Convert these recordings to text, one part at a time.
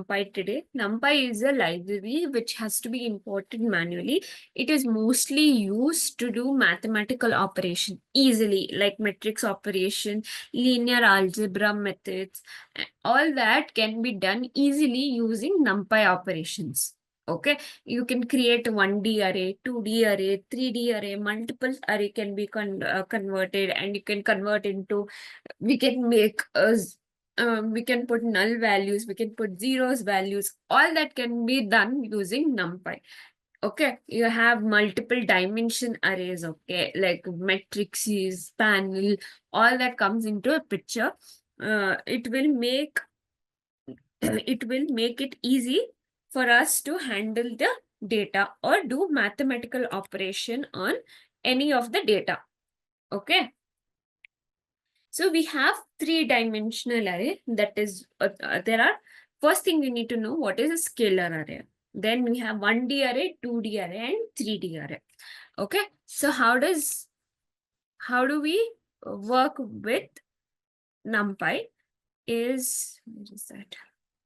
NumPy today. NumPy is a library which has to be imported manually. It is mostly used to do mathematical operation easily, like matrix operation, linear algebra methods. All that can be done easily using NumPy operations. Okay, you can create 1D array, 2D array, 3D array, multiple array can be converted, and you can convert into, we can make we can put null values, we can put zeros values, all that can be done using NumPy. Okay, you have multiple dimension arrays, okay, like matrices, panel, all that comes into a picture. It will make it easy for us to handle the data or do mathematical operation on any of the data. Okay. So we have three-dimensional array. That is, first thing we need to know what is a scalar array. Then we have 1D array, 2D array, and 3D array. Okay. So how do we work with NumPy is, what is that?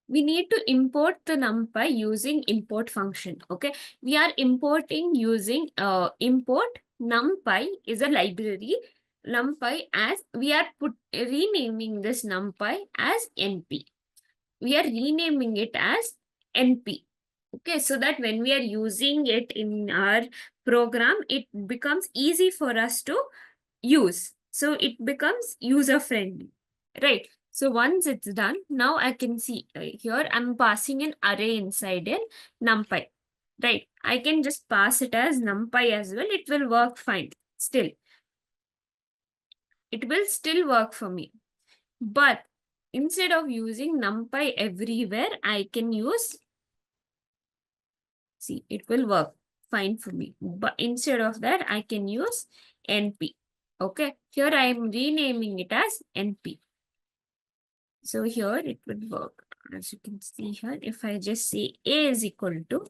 We need to import the NumPy using import function. Okay. We are importing using import NumPy is a library. NumPy as we are renaming this NumPy as NP. We are renaming it as NP. Okay, so that when we are using it in our program, it becomes easy for us to use. So it becomes user friendly, right? So once it's done, now I can see here I'm passing an array inside in NumPy, right? I can just pass it as NumPy as well. It will work fine still. It will still work for me. But instead of using NumPy everywhere, I can use, see, it will work fine for me. But instead of that, I can use NP. Okay, here I am renaming it as NP. So here it would work. As you can see here, if I just say A is equal to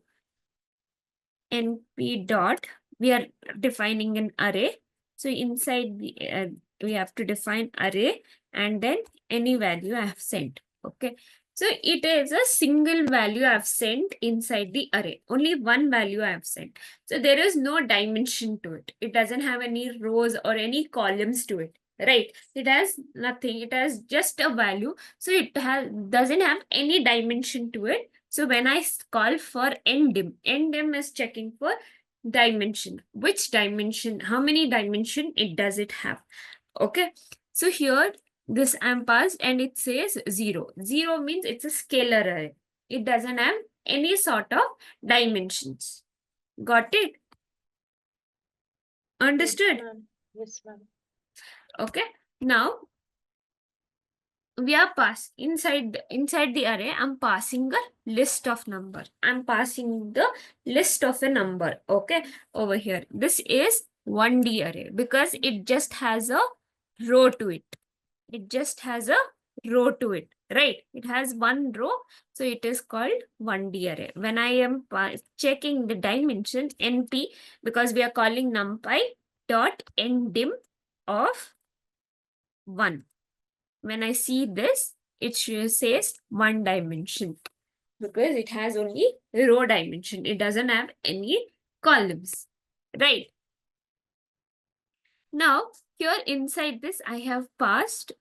NP dot, we are defining an array. So inside the, we have to define array and then any value I have sent. Okay. So it is a single value I have sent inside the array. Only one value I have sent. So there is no dimension to it. It doesn't have any rows or any columns to it. Right. It has nothing. It has just a value. So it doesn't have any dimension to it. So when I call for ndim is checking for dimension. Which dimension? How many dimension it does it have? Okay. So here this I'm passed and it says 0. 0 means it's a scalar array. It doesn't have any sort of dimensions. Got it? Understood? Yes, ma'am. Okay. Now we are inside the array. I'm passing a list of number. I'm passing the list of a number. Okay, over here. This is 1D array because it just has a row to it. It just has a row to it, right? It has one row, so it is called 1D array. When I am checking the dimension NP, because we are calling NumPy dot ndim of 1. When I see this, it says one dimension because it has only row dimension. It doesn't have any columns, right? Now, here inside this, I have passed,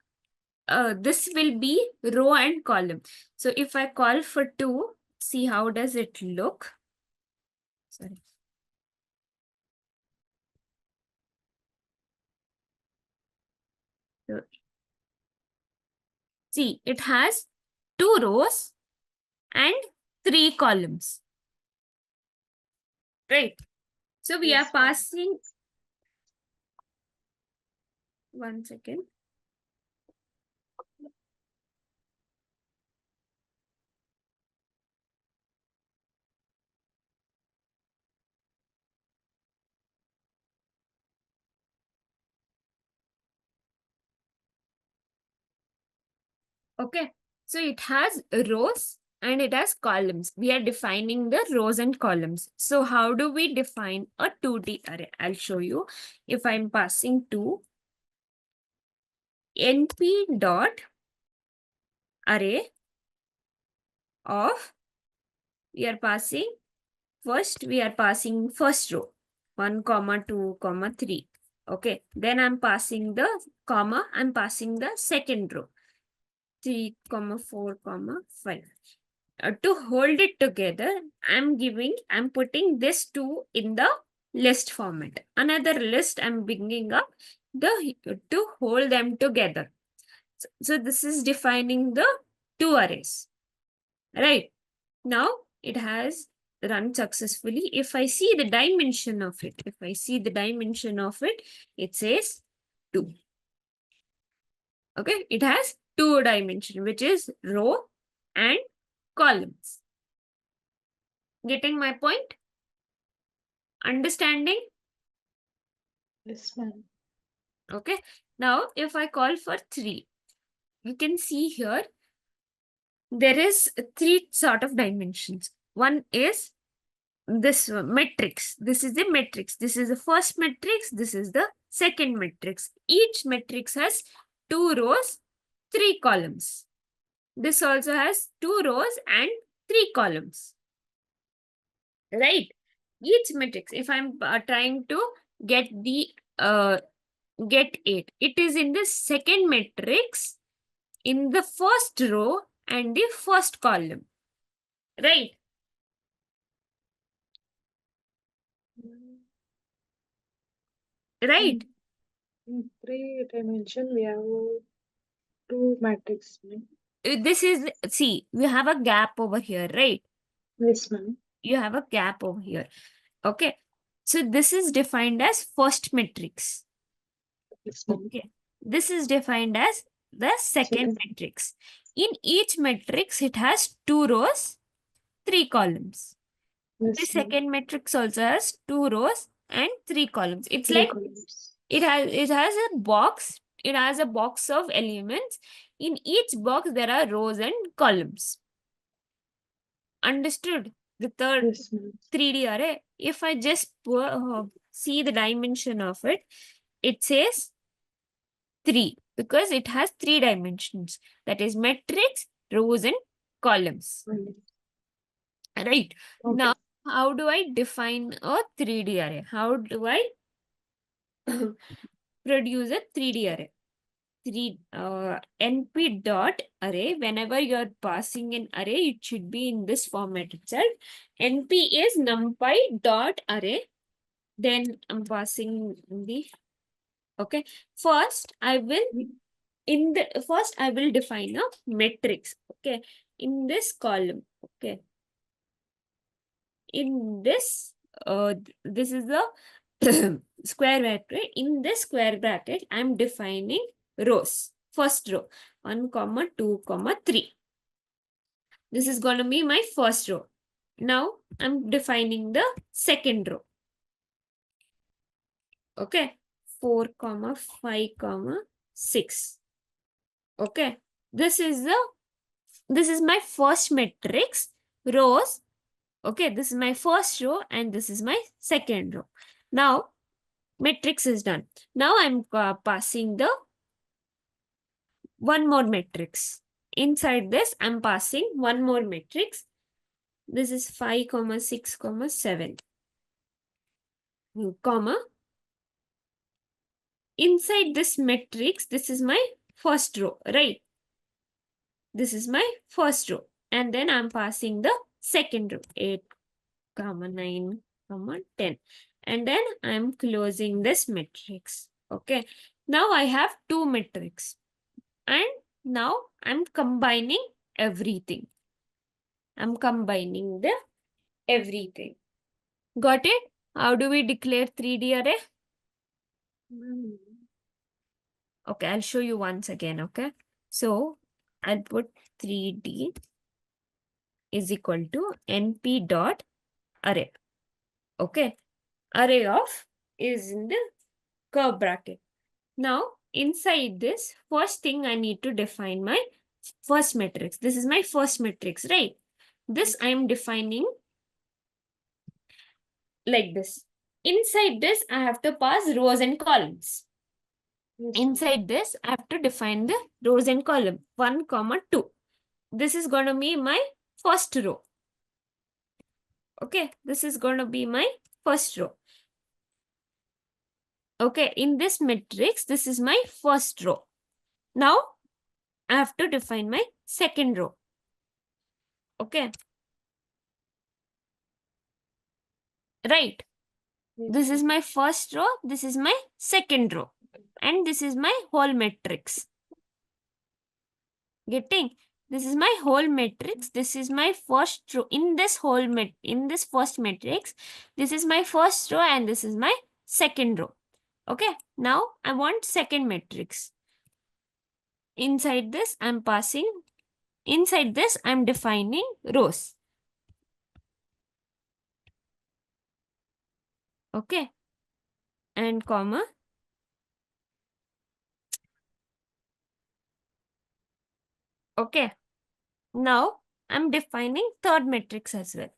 this will be row and column. So if I call for 2, see how does it look? Sorry. So, see, it has 2 rows and 3 columns. Right. So we are passing. One second. Okay. So it has rows and it has columns. We are defining the rows and columns. So how do we define a 2D array? I'll show you. If I'm passing to np dot array of, we are passing first row, 1, comma 2, comma 3. Okay, then I'm passing the comma, I'm passing the second row, 3, comma 4, comma 5. To hold it together, I'm putting this 2 in the list format. Another list I'm bringing up to hold them together. So this is defining the 2 arrays, right? Now it has run successfully. If I see the dimension of it, it says 2. Okay, it has 2 dimension, which is row and columns. Getting my point? Understanding? Yes, ma'am. Okay. Now, if I call for 3, you can see here there is 3 sort of dimensions. One is this matrix. This is the matrix. This is the first matrix. This is the second matrix. Each matrix has 2 rows, 3 columns. This also has 2 rows and 3 columns. Right? Each matrix, if I'm trying to get the get 8, it is in the second matrix, in the first row and the first column. Right? Right? In 3 dimension, we have 2 matrix. This is, see, we have a gap over here, right? Yes, ma'am. You have a gap over here. Okay. So this is defined as first matrix. Yes, ma'am. Okay. This is defined as the second matrix. In each matrix, it has 2 rows, 3 columns. The Yes, ma'am. second matrix also has 2 rows and 3 columns. It's 3 like columns. it has a box. It has a box of elements. In each box, there are rows and columns. Understood? The third Yes, ma'am. 3D array. If I just see the dimension of it, it says 3 because it has 3 dimensions. That is matrix, rows, and columns. Right. Okay. Now, how do I define a 3D array? How do I produce a 3D array? NP dot array. Whenever you're passing an array, it should be in this format itself. NP is NumPy dot array. Then I'm passing the, okay. First, I will define a matrix. Okay. In this column. Okay. In this, this is the square bracket. In this square bracket, I'm defining rows. First row, 1, comma 2, comma 3. This is going to be my first row. Now I'm defining the second row. Okay, 4, comma 5, comma 6. Okay, this is my first matrix, rows. Okay, this is my first row and this is my second row. Now matrix is done. Now I'm passing the one more matrix. Inside this, I'm passing one more matrix. This is 5, comma 6, comma 7. Comma. Inside this matrix, this is my first row, right? This is my first row. And then I'm passing the second row, 8, comma 9, comma 10. And then I'm closing this matrix. Okay. Now I have 2 matrices. And now I'm combining everything. I'm combining the everything. Got it? How do we declare 3D array? Okay, I'll show you once again, okay? So I'll put 3D is equal to np dot array. Okay, array of is in the curve bracket. Now inside this, first thing I need to define my first matrix. This is my first matrix, right? This I am defining like this. Inside this, I have to pass rows and columns. Inside this, I have to define the rows and column 1, comma 2. This is going to be my first row. Okay, this is going to be my first row. Okay, in this matrix, this is my first row. Now, I have to define my second row. Okay. Right. Yes, This is ma'am. my first row. This is my second row. And this is my whole matrix. Getting? This is my whole matrix. This is my first row. In this first matrix, this is my first row and this is my second row. Okay. Now I want second matrix. Inside this, I'm defining rows. Okay. And comma. Okay. Now I'm defining third matrix as well.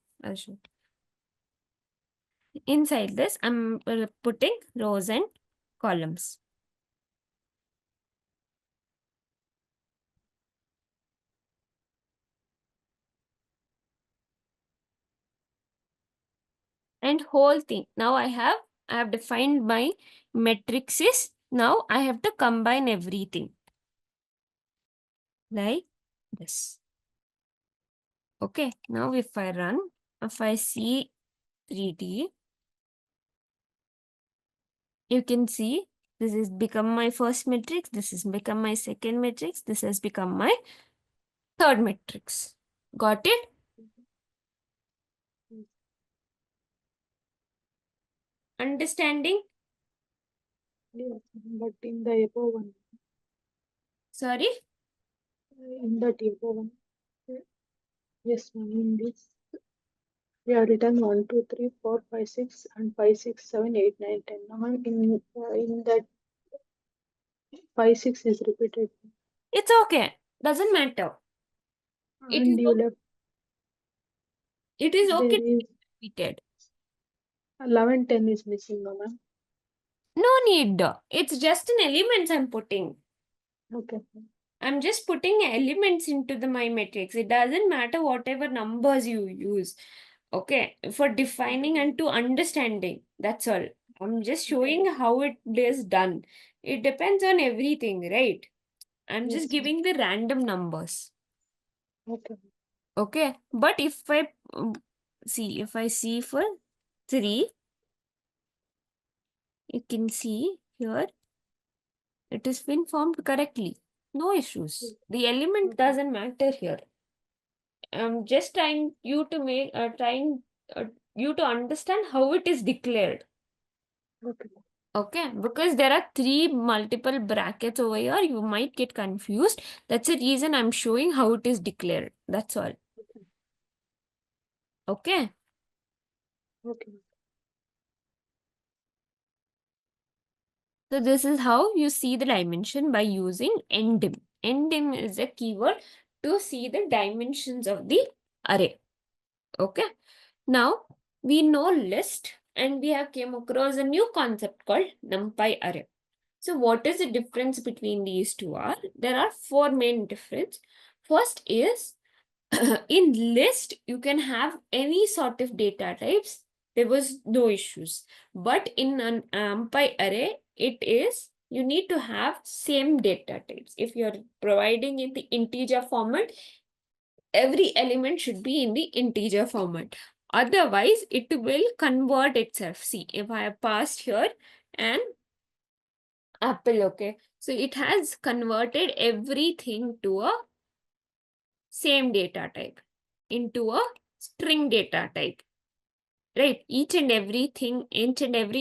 Inside this, I'm putting rows and columns. And whole thing. Now I have defined my matrices. Now I have to combine everything like this. Okay. Now if I run, if I see 3D, you can see this has become my first matrix. This has become my second matrix. This has become my third matrix. Got it? Yes. Understanding? Yes, but in the above one, Sorry? in that above one, yes, ma'am. In this, we have written 1, 2, 3, 4, 5, 6, and 5, 6, 7, 8, 9, 10. Now, ma'am, in that 5, 6 is repeated, It's okay. Doesn't matter. It is and you left. okay There to is be repeated. 11, 10 is missing, no, ma'am. No need. It's just an elements I'm putting. Okay. I'm just putting elements into my matrix. It doesn't matter whatever numbers you use. Okay. For defining and to understanding. That's all. I'm just showing how it is done. It depends on everything, right? I'm Yes, just giving the random numbers. okay. Okay. But if I if I see for 3, you can see here it has been formed correctly. No issues. The element Okay. doesn't matter here. I'm just trying you to you to understand how it is declared. Okay. Okay, because there are 3 multiple brackets over here, you might get confused. That's the reason I'm showing how it is declared. That's all. Okay. Okay. So this is how you see the dimension by using ndim. Ndim is a keyword to see the dimensions of the array. Okay. Now we know list and we have came across a new concept called NumPy array. So what is the difference between these two are? There are 4 main difference. First is in list, you can have any sort of data types. There was no issues. But in an NumPy array, it is you need to have same data types. If you're providing in the integer format, every element should be in the integer format. Otherwise, it will convert itself. See, if I have passed here an apple, okay. So it has converted everything to a same data type into a string data type. Right? Each and every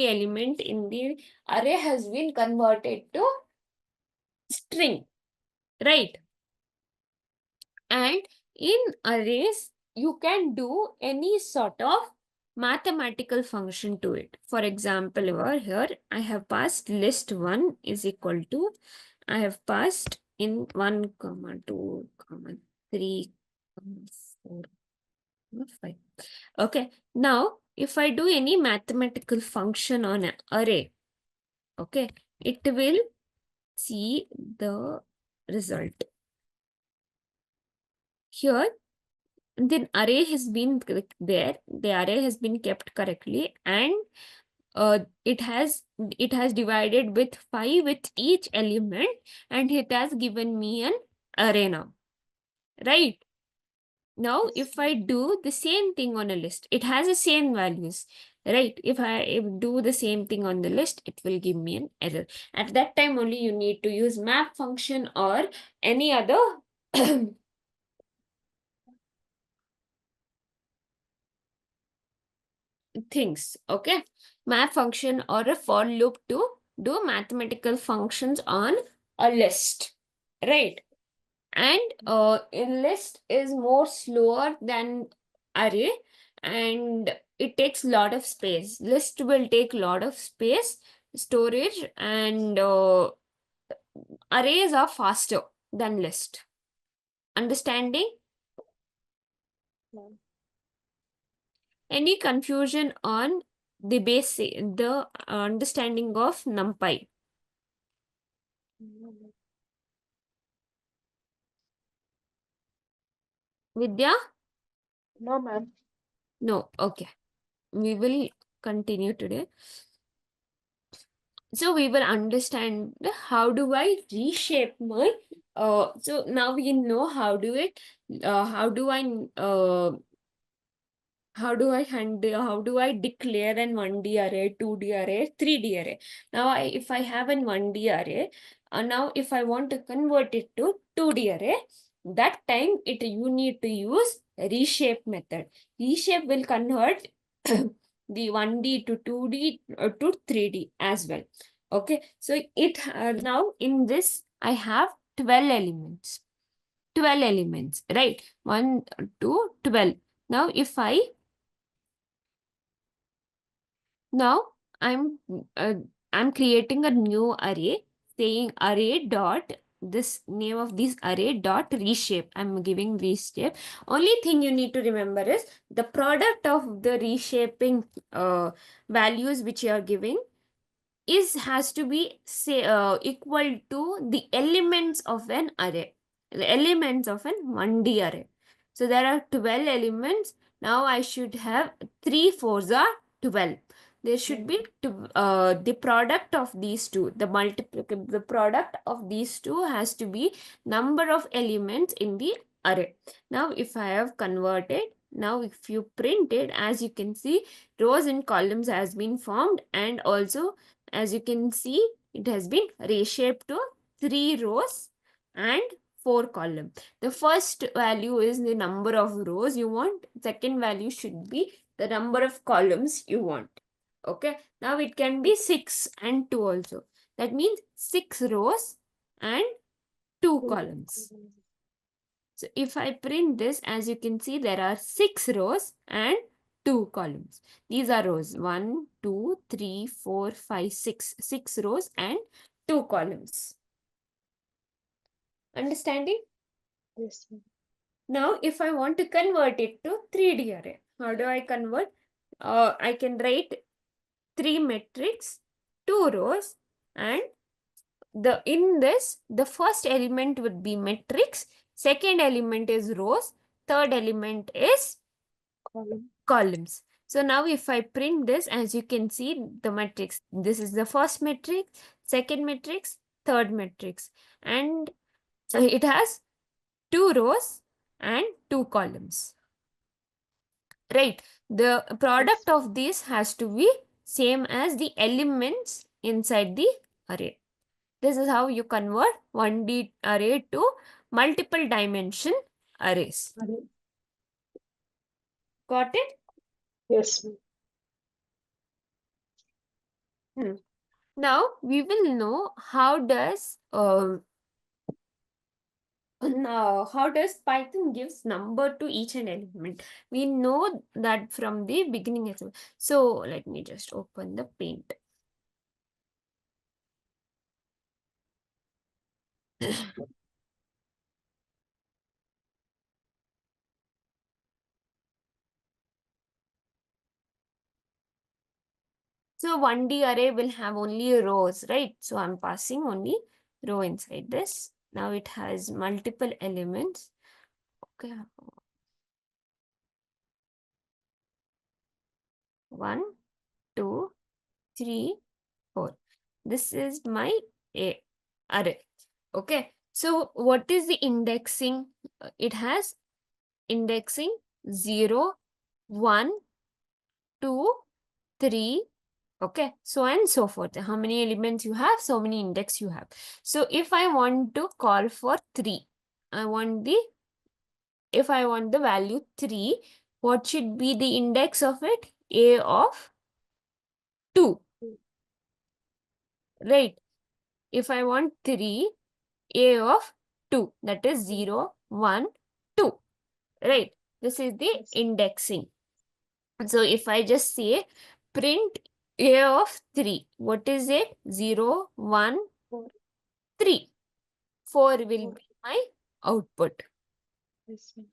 element in the array has been converted to string. Right? And in arrays, you can do any sort of mathematical function to it. For example, over here, I have passed list1 is equal to, I have passed in 1, 2, 3, 4, 5. Okay. Now, if I do any mathematical function on an array, okay, it will see the result. Here, the array has been there, the array has been kept correctly, and it has divided with 5 with each element, and it has given me an array now, right? Now Yes. if I do the same thing on a list, it has the same values, right? If I do the same thing on the list, it will give me an error. At that time only you need to use map function or any other things. Okay, map function or a for loop to do mathematical functions on a list, right? And a list is more slower than array, and it takes a lot of space. List will take a lot of space, storage, and arrays are faster than list. Understanding? Ma'am. Any confusion on the basic, the understanding of NumPy? No, ma'am. Vidya? No, ma'am. No. Okay. We will continue today. So we will understand how do I reshape my so now we know how do it how do I how do I declare an 1D array, 2D array, 3D array? Now, if I have an 1D array, now if I want to convert it to 2D array, that time you need to use reshape method. Reshape will convert the 1D to 2D to 3D as well. Okay, so now in this I have 12 elements. 12 elements, right? 1 to 12. Now, if I Now I'm uh, I'm creating a new array saying array dot this name of this array dot reshape. I'm giving reshape. Only thing you need to remember is the product of the reshaping values which you are giving has to be say equal to the elements of an array, the elements of an 1D array. So there are 12 elements. Now I should have 3 fours are 12. There should be the product of these two, the product of these two has to be number of elements in the array. Now if I have converted, now if you print it, as you can see, rows and columns has been formed, and also as you can see, it has been reshaped to 3 rows and 4 columns. The first value is the number of rows you want. Second value should be the number of columns you want. Okay. Now it can be 6 and 2 also. That means 6 rows and 2 columns. So if I print this, as you can see, there are 6 rows and 2 columns. These are rows 1, 2, 3, 4, 5, 6. 6 rows and 2 columns. Understanding? Yes, ma'am. Now, if I want to convert it to 3D array, how do I convert? I can write 3 matrix, 2 rows, and in this, the first element would be matrix, second element is rows, third element is Column. columns. So now if I print this, as you can see, the matrix, this is the first matrix, second matrix, third matrix, and it has 2 rows and 2 columns, right? The Yes. product of this has to be same as the elements inside the array. This is how you convert 1D array to multiple dimension arrays. Array. Got it? Yes, ma'am. Hmm. Now we will know how does Python gives number to each and element. We know that from the beginning as well. So let me just open the paint. So 1D array will have only rows, right? So I'm passing only row inside this. Now it has multiple elements. Okay. 1, 2, 3, 4. This is my array. Okay. So what is the indexing? It has indexing 0, 1, 2, 3, okay, so and so forth. How many elements you have, so many index you have. So if I want to call for 3, if I want the value 3, what should be the index of it? A of 2, right? If I want 3, A of 2, that is 0, 1, 2, right? This is the Yes. indexing. So if I just say print A of 3, what is it? 0, 1, 4. 3. 4 will 4. be my output. Yes, ma'am.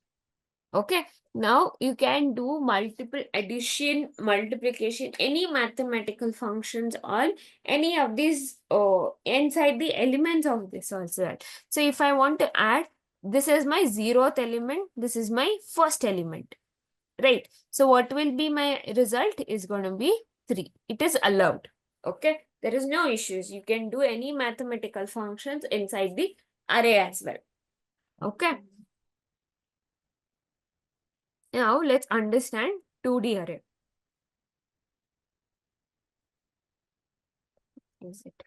Okay. Now you can do multiple addition, multiplication, any mathematical functions on any of these inside the elements of this also. So if I want to add, this is my 0th element, this is my first element. Right. So what will be my result is going to be 3. It is allowed. Okay. There is no issues. You can do any mathematical functions inside the array as well. Okay. Now let's understand 2D array. Is it?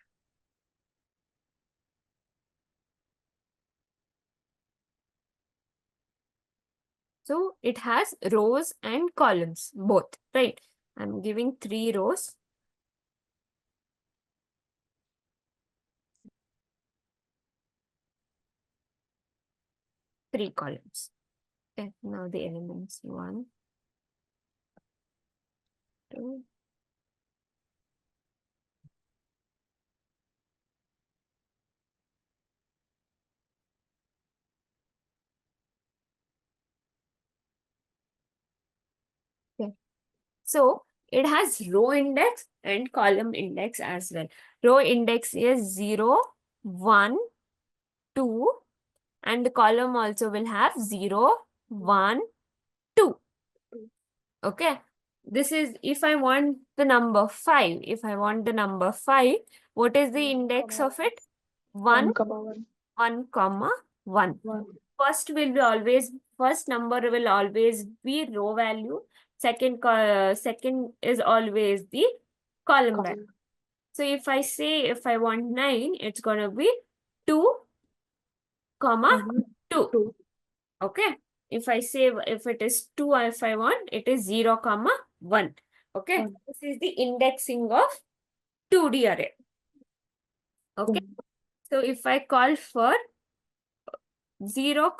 So it has rows and columns, both, right? I'm giving 3 rows. 3 columns. Okay, now the elements 1, 2. Okay. So it has row index and column index as well. Row index is 0, 1, 2, and the column also will have 0, 1, 2. Okay. This is if I want the number 5. If I want the number 5, what is the index of it? 1, 1, 1, comma 1. 1. First number will always be row value. Second is always the column value. So if I say if I want 9, it's gonna be 2, comma 2. 2. Okay. If I say if it is 2, if I want, it is 0, comma 1. Okay. 1. This is the indexing of 2D array. Okay. So if I call for 0,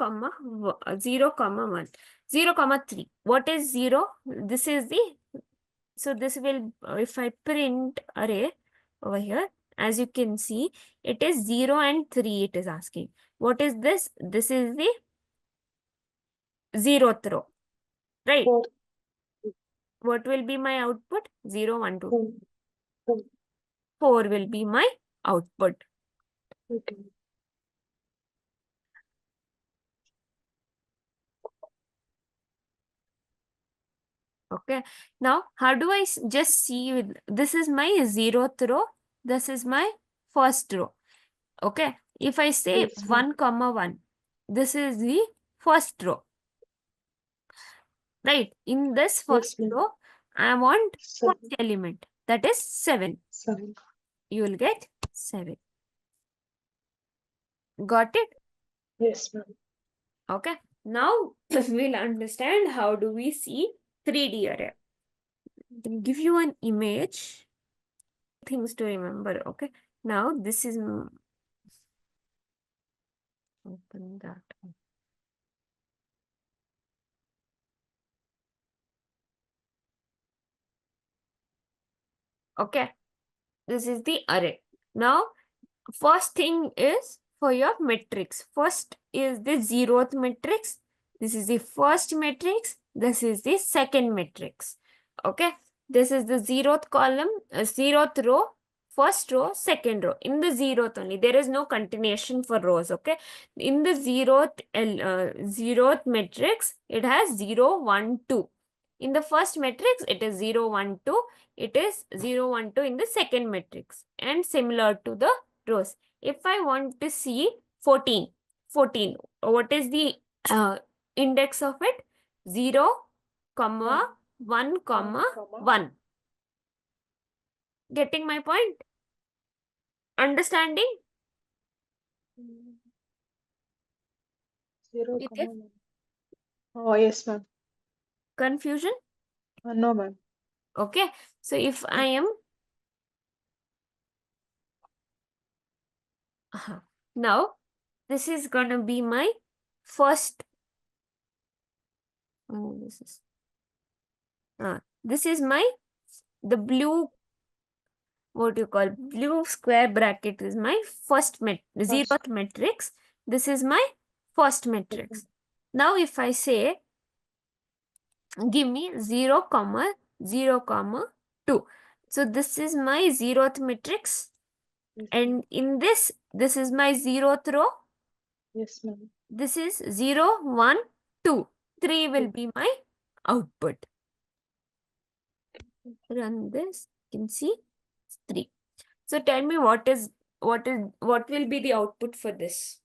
0, 1, 0, 3. What is 0? This is the, so this will, if I print array over here, as you can see, it is 0 and 3 it is asking. What is this? This is the 0th row, right? 4. What will be my output? 0, 1, 2. 4. 4 will be my output. Okay. Okay. Now, how do I just see with this is my 0th row. This is my first row. Okay. If I say Yes, 1, comma 1, this is the first row. Right. In this first Yes, row, I want 7. first element. That is 7. 7. You will get 7. Got it? Yes, ma'am. Okay. Now, we'll understand how do we see 3D array. I can give you an image. Things to remember. Okay. Now, this is... Open that. Okay. This is the array. Now, first thing is for your matrix. First is the 0th matrix. This is the first matrix. This is the second matrix. Okay. This is the 0th column, 0th row, first row, second row. In the 0th only. There is no continuation for rows. Okay. In the 0th matrix, it has 0, 1, 2. In the first matrix, it is 0, 1, 2. It is 0, 1, 2 in the second matrix, and similar to the rows. If I want to see 14, what is the index of it? 0, comma, 1, comma, 1. Getting my point? Understanding? 0, Okay. 1. Oh, yes, ma'am. Confusion? No, ma'am. Okay. So if I am now, this is gonna be my first. This is my the blue. What do you call blue square bracket is my first zeroth matrix. This is my first matrix. Now, if I say give me 0, 0, 2. So this is my 0th matrix. And in this is my 0th row. Yes, ma'am. This is 0, 1, 2. 3 will be my output. Run this. You can see 3. So tell me what will be the output for this?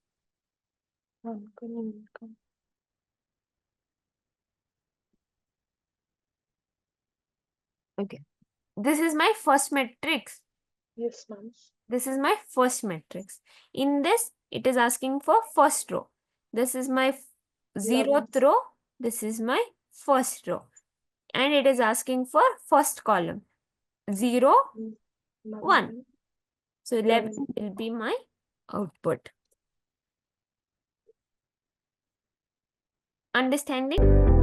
Okay. This is my first matrix. Yes, ma'am. This is my first matrix. In this, it is asking for first row. This is my 0th row. This is my first row. And it is asking for first column. 0, 1. So 11 will be my output. Understanding?